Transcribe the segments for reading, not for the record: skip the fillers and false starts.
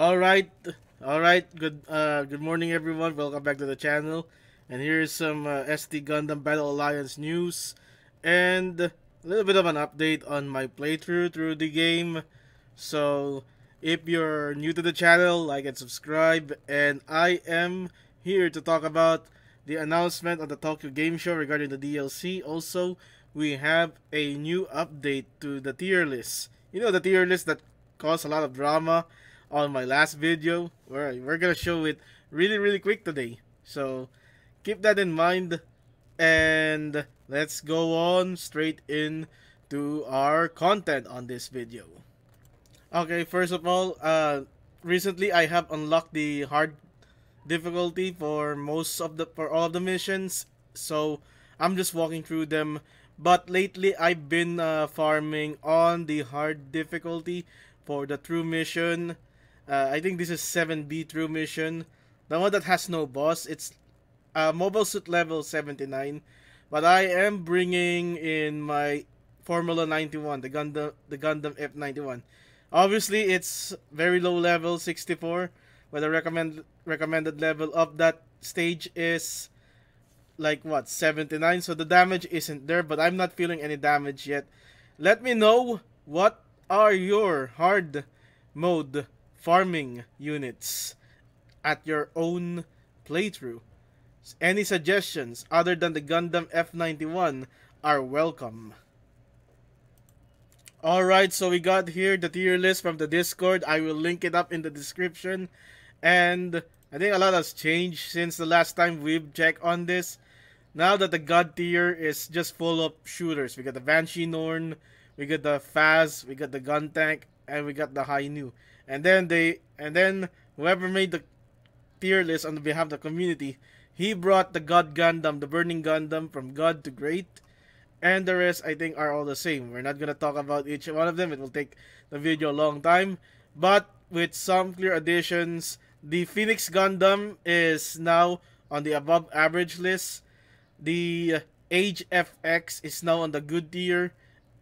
All right, all right. Good morning, everyone. Welcome back to the channel. And here's some SD Gundam Battle Alliance news, and a little bit of an update on my playthrough through the game. So, if you're new to the channel, like and subscribe. And I am here to talk about the announcement of the Tokyo Game Show regarding the DLC. Also, we have a new update to the tier list. You know, the tier list that caused a lot of drama on my last video. We're gonna show it really quick today. So keep that in mind, and let's go on straight in to our content on this video. Okay, first of all, recently I have unlocked the hard difficulty for all of the missions, so I'm just walking through them. But lately I've been farming on the hard difficulty for the true mission. I think this is 7B true mission, the one that has no boss. It's mobile suit level 79, but I am bringing in my Formula 91, the Gundam F91. Obviously, it's very low level 64, but the recommended level of that stage is like what, 79. So the damage isn't there, but I'm not feeling any damage yet. Let me know what are your hard mode farming units at your own playthrough. Any suggestions other than the Gundam F91 are welcome. Alright, so we got here the tier list from the Discord. I will link it up in the description. And I think a lot has changed since the last time we've checked on this. Now that the God tier is just full of shooters. We got the Banshee Norn, we got the Faz, we got the Gun Tank, and we got the Hainu. And then whoever made the tier list on behalf of the community, he brought the God Gundam, the Burning Gundam, from God to Great. And the rest, I think, are all the same. We're not gonna talk about each one of them. It will take the video a long time. But with some clear additions, the Phoenix Gundam is now on the above average list. The Age FX is now on the good tier.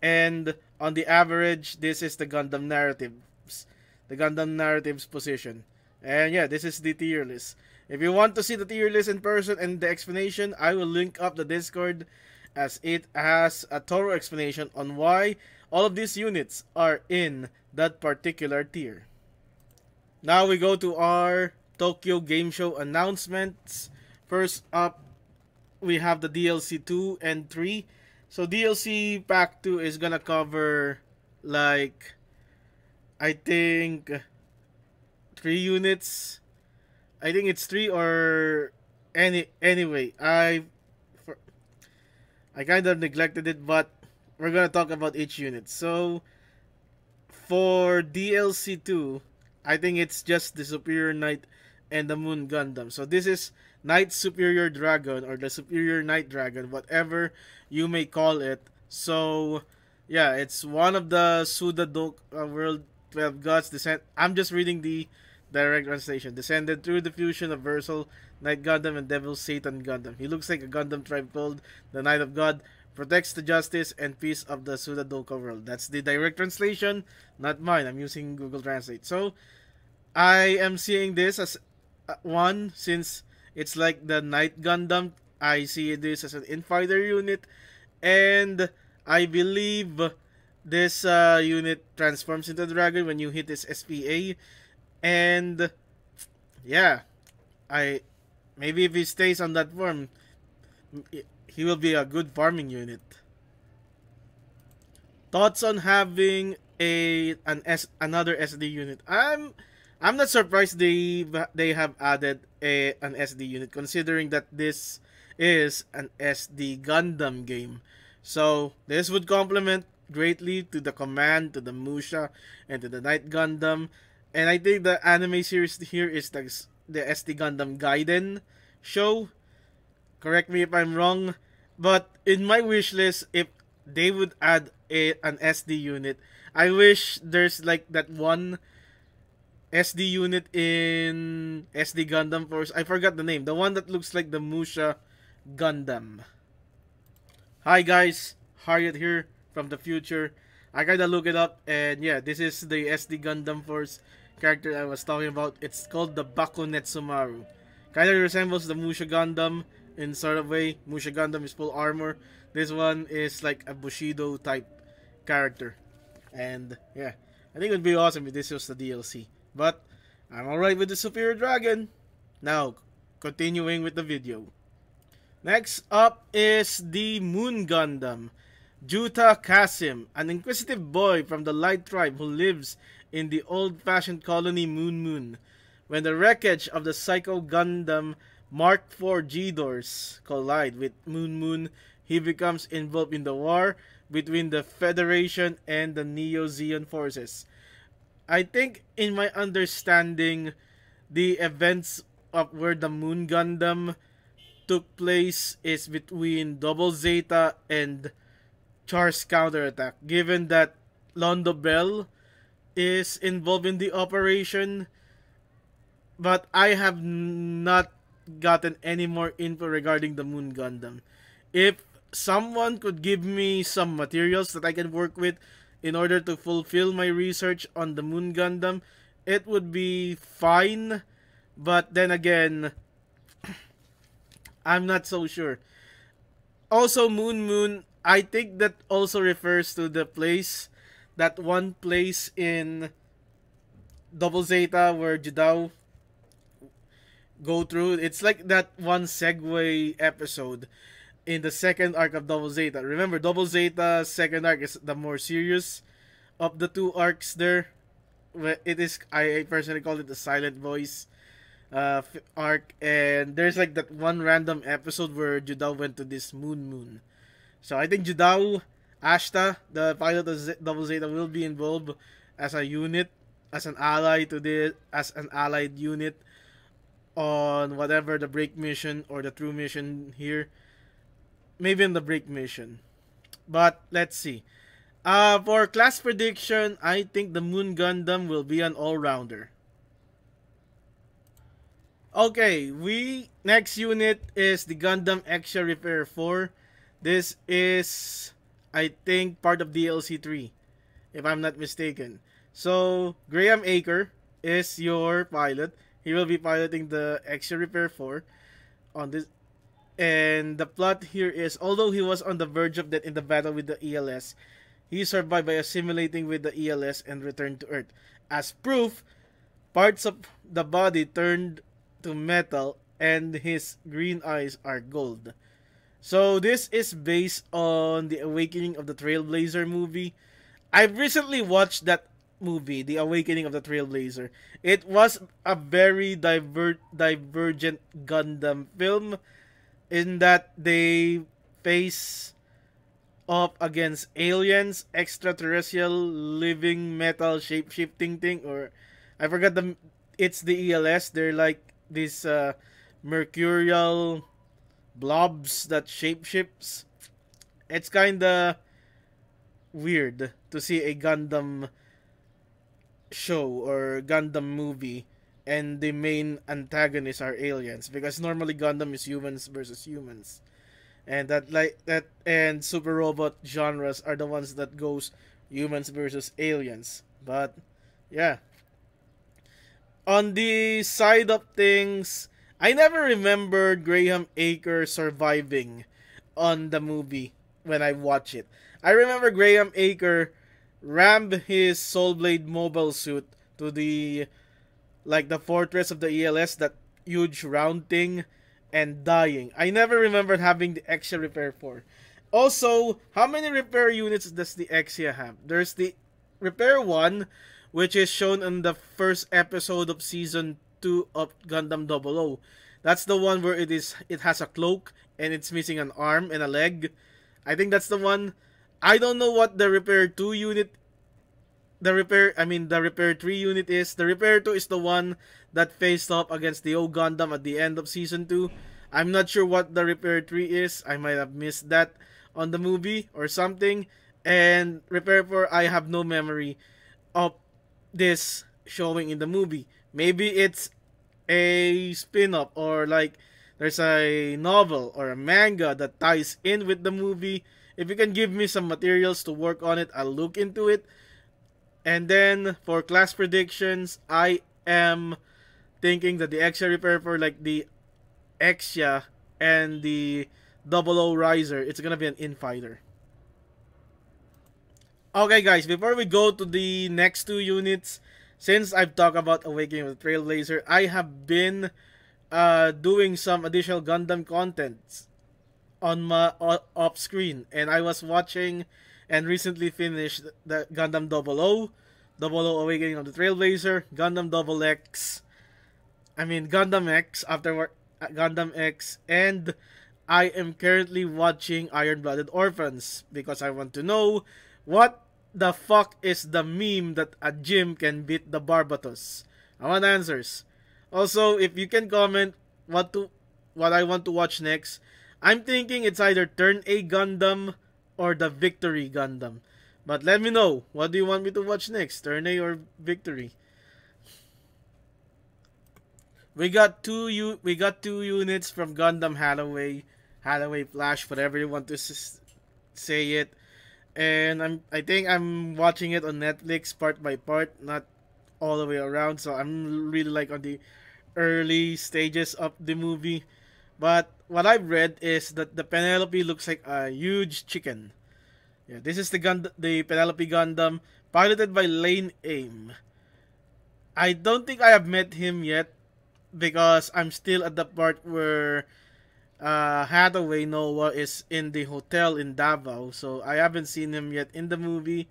And on the average, this is the Gundam Narratives. The Gundam Narratives position. And yeah, this is the tier list. If you want to see the tier list in person and the explanation, I will link up the Discord, as it has a thorough explanation on why all of these units are in that particular tier. Now we go to our Tokyo Game Show announcements. First up, we have the DLC 2 and 3. So DLC Pack 2 is gonna cover, like, I think 3 units. I think it's 3 or anyway. I kind of neglected it, but we're gonna talk about each unit. So for DLC 2, I think it's just the Superior Knight and the Moon Gundam. So this is Knight Superior Dragon, or the Superior Knight Dragon, whatever you may call it. So yeah, it's one of the Suda World 12 Gods descent. I'm just reading the direct translation. Descended through the fusion of Versal Knight Gundam and Devil Satan Gundam. He looks like a Gundam tribe called the Knight of God. Protects the justice and peace of the Sudadoka world. That's the direct translation, not mine. I'm using Google Translate. So I am seeing this as one, since it's like the Knight Gundam. I see this as an infighter unit, and I believe this unit transforms into the dragon when you hit this SPA. And yeah, maybe if he stays on that form, he will be a good farming unit. Thoughts on having another SD unit? I'm not surprised they have added an SD unit, considering that this is an SD Gundam game. So this would complement greatly to the Command, to the Musha, and to the Knight Gundam. And I think the anime series here is the SD Gundam Gaiden show. Correct me if I'm wrong. But in my wish list, if they would add an SD unit, I wish there's like that one SD unit in SD Gundam Force. I forgot the name. The one that looks like the Musha Gundam. Hi guys, Harriet here from the future. I kinda look it up, and yeah, this is the SD Gundam Force character I was talking about. It's called the Bakunetsumaru. Kind of resembles the Musha Gundam in sort of way. Musha Gundam is full armor. This one is like a Bushido type character. And yeah, I think it would be awesome if this was the DLC. But I'm alright with the Superior Dragon. Now, continuing with the video. Next up is the Moon Gundam. Juta Kasim, an inquisitive boy from the Light Tribe who lives in the old-fashioned colony Moon Moon. When the wreckage of the Psycho Gundam Mark IV G-Doors collide with Moon Moon, he becomes involved in the war between the Federation and the Neo-Zeon forces. I think, in my understanding, the events of where the Moon Gundam took place is between Double Zeta and Char's counterattack, given that Londo Bell is involved in the operation, but I have not gotten any more info regarding the Moon Gundam. If someone could give me some materials that I can work with in order to fulfill my research on the Moon Gundam, it would be fine, but then again, I'm not so sure. Also, Moon Moon, I think that also refers to the place, that one place in Double Zeta where Jidao go through. It's like that one segue episode in the second arc of Double Zeta. Remember, Double Zeta's second arc is the more serious of the two arcs there. It is, I personally call it the Silent Voice arc, and there's like that one random episode where Judao went to this Moon. So I think Judao, Ashta, the pilot of Double Zeta, will be involved as a unit, as an ally to this, as an allied unit on whatever the break mission or the true mission here. Maybe in the break mission. But let's see. For class prediction, I think the Moon Gundam will be an all-rounder. Okay, next unit is the Gundam Exia Repair IV. This is, I think, part of DLC 3, if I'm not mistaken. So, Graham Aker is your pilot. He will be piloting the Exia Repair IV on this. And the plot here is, although he was on the verge of death in the battle with the ELS, he survived by assimilating with the ELS and returned to Earth. As proof, parts of the body turned to metal and his green eyes are gold. So this is based on the Awakening of the Trailblazer movie. I've recently watched that movie, The Awakening of the Trailblazer. It was a very divergent Gundam film in that they face up against aliens, extraterrestrial, living metal shape-shifting thing, or I forgot it's the ELS. They're like these mercurial blobs that shapeshifts. It's kinda weird to see a Gundam show or Gundam movie and the main antagonists are aliens, because normally Gundam is humans versus humans, and that and super robot genres are the ones that goes humans versus aliens. But yeah, on the side of things, I never remembered Graham Aker surviving on the movie when I watch it. I remember Graham Aker rammed his Soul Blade mobile suit to the fortress of the ELS, that huge round thing, and dying. I never remembered having the Exia Repair IV. Also, how many repair units does the Exia have? There's the Repair 1, which is shown in the first episode of Season 2 of Gundam 00. That's the one where it has a cloak and it's missing an arm and a leg. I think that's the one. I don't know what the Repair 2 unit, the Repair 3 unit is. The Repair 2 is the one that faced off against the old Gundam at the end of Season 2. I'm not sure what the Repair 3 is. I might have missed that on the movie or something. And Repair 4, I have no memory of this showing in the movie. Maybe it's a spin-off, or like there's a novel or a manga that ties in with the movie. If you can give me some materials to work on it, I'll look into it. And then for class predictions, I am thinking that the Exia Repair for like the Exia and the Double O Riser, it's gonna be an infighter. Okay, guys, before we go to the next two units, since I've talked about Awakening of the Trailblazer, I have been doing some additional Gundam contents on my off screen, and I was watching and recently finished the Gundam Double O, Double O Awakening of the Trailblazer, Gundam Double X, I mean Gundam X afterward, Gundam X, and I am currently watching Iron Blooded Orphans because I want to know what the fuck is the meme that a gym can beat the Barbatos. I want answers. Also, if you can comment what I want to watch next, I'm thinking it's either Turn A Gundam or the Victory Gundam. But let me know, what do you want me to watch next? Turn A or Victory? We got two units from Gundam Hathaway Flash, whatever you want to say it. And I think I'm watching it on Netflix part by part, not all the way around. So I'm really like on the early stages of the movie. But what I've read is that the Penelope looks like a huge chicken. Yeah, this is the Penelope Gundam, piloted by Lane Aim. I don't think I have met him yet because I'm still at the part where Hathaway Noah is in the hotel in Davao, so I haven't seen him yet in the movie.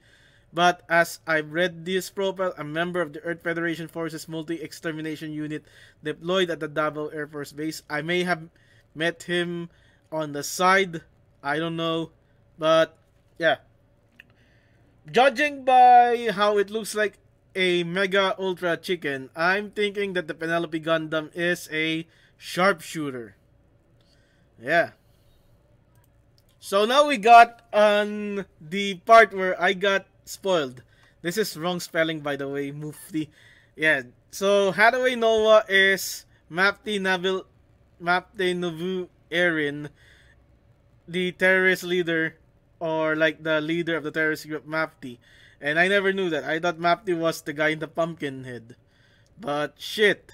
But as I've read this profile, a member of the Earth Federation Forces Multi-Extermination Unit deployed at the Davao Air Force Base. I may have met him on the side, I don't know. But yeah, judging by how it looks like a Mega Ultra Chicken, I'm thinking that the Penelope Gundam is a sharpshooter. Yeah. So now we got on the part where I got spoiled. This is wrong spelling, by the way, Mufti. Yeah. So Hathaway Noah is Mapti Nuvu Erin, the terrorist leader, or like the leader of the terrorist group Mapti. And I never knew that. I thought Mapti was the guy in the pumpkin head. But shit,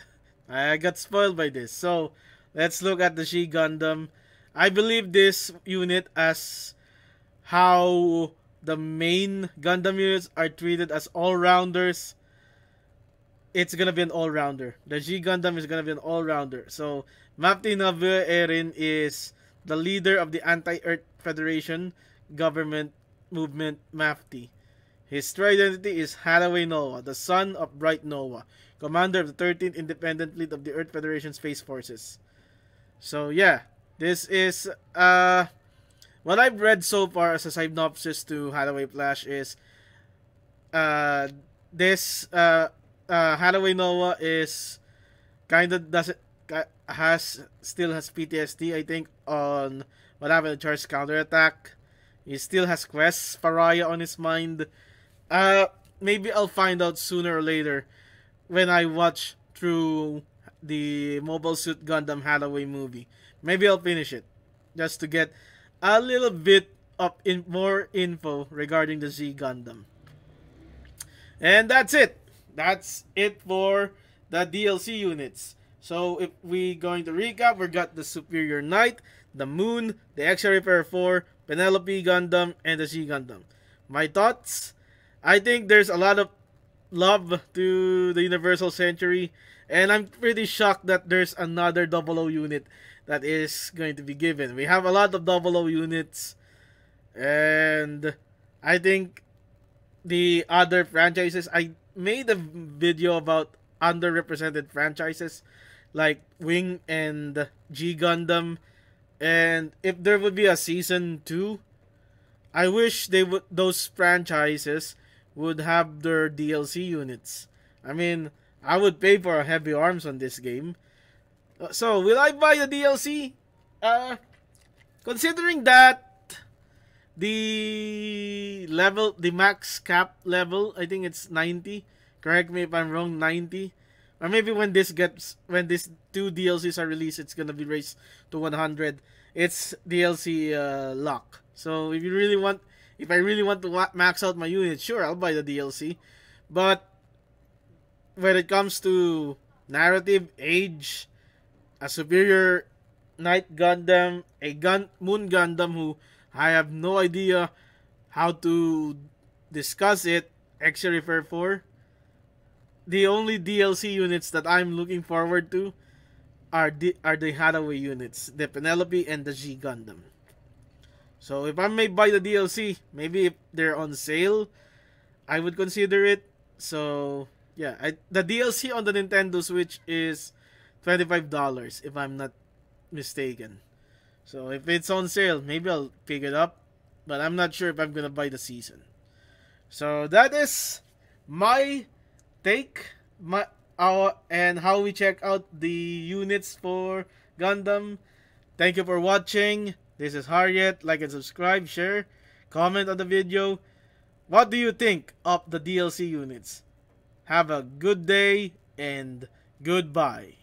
I got spoiled by this. So let's look at the Xi Gundam. I believe this unit as how the main Gundam units are treated as all-rounders. It's gonna be an all-rounder. The Xi Gundam is gonna be an all-rounder. So Mapti Navu Erin is the leader of the Anti-Earth Federation government movement Mapti. His true identity is Hathaway Noah, the son of Bright Noah, commander of the 13th Independent Fleet of the Earth Federation Space Forces. So yeah, this is what I've read so far as a synopsis to Hathaway Flash is this Hathaway Noah is kind of doesn't still has PTSD, I think, on what happened in Char's counterattack. He still has quests Pariah on his mind. Maybe I'll find out sooner or later when I watch through the Mobile Suit Gundam Hathaway movie. Maybe I'll finish it just to get a little bit of more info regarding the Z Gundam. And that's it. That's it for the DLC units. So if we going to recap, we got the Superior Knight, the Moon, the Exia Repair IV, Penelope Gundam, and the Z Gundam. My thoughts? I think there's a lot of love to the Universal Century, and I'm pretty shocked that there's another Double O unit that is going to be given. We have a lot of Double O units, and I think the other franchises, I made a video about underrepresented franchises like Wing and G Gundam, and if there would be a season 2, I wish those franchises would have their DLC units. I mean, I would pay for a heavy arms on this game. So, will I buy the DLC? Considering that the max cap level, I think it's 90. Correct me if I'm wrong, 90. Or maybe when these two DLCs are released, it's gonna be raised to 100. It's DLC lock. So if I really want to max out my unit, sure, I'll buy the DLC. But when it comes to narrative, age, a superior Knight Gundam, a Moon Gundam who I have no idea how to discuss it, Exia Repair IV, the only DLC units that I'm looking forward to are the Hathaway units, the Penelope and the Xi Gundam. So if I may buy the DLC, maybe if they're on sale, I would consider it. So yeah, the DLC on the Nintendo Switch is $25 if I'm not mistaken. So if it's on sale, maybe I'll pick it up, but I'm not sure if I'm gonna buy the season. So that is my take, and how we check out the units for Gundam. Thank you for watching. This is Harriet. Like and subscribe, share, comment on the video. What do you think of the DLC units? Have a good day and goodbye.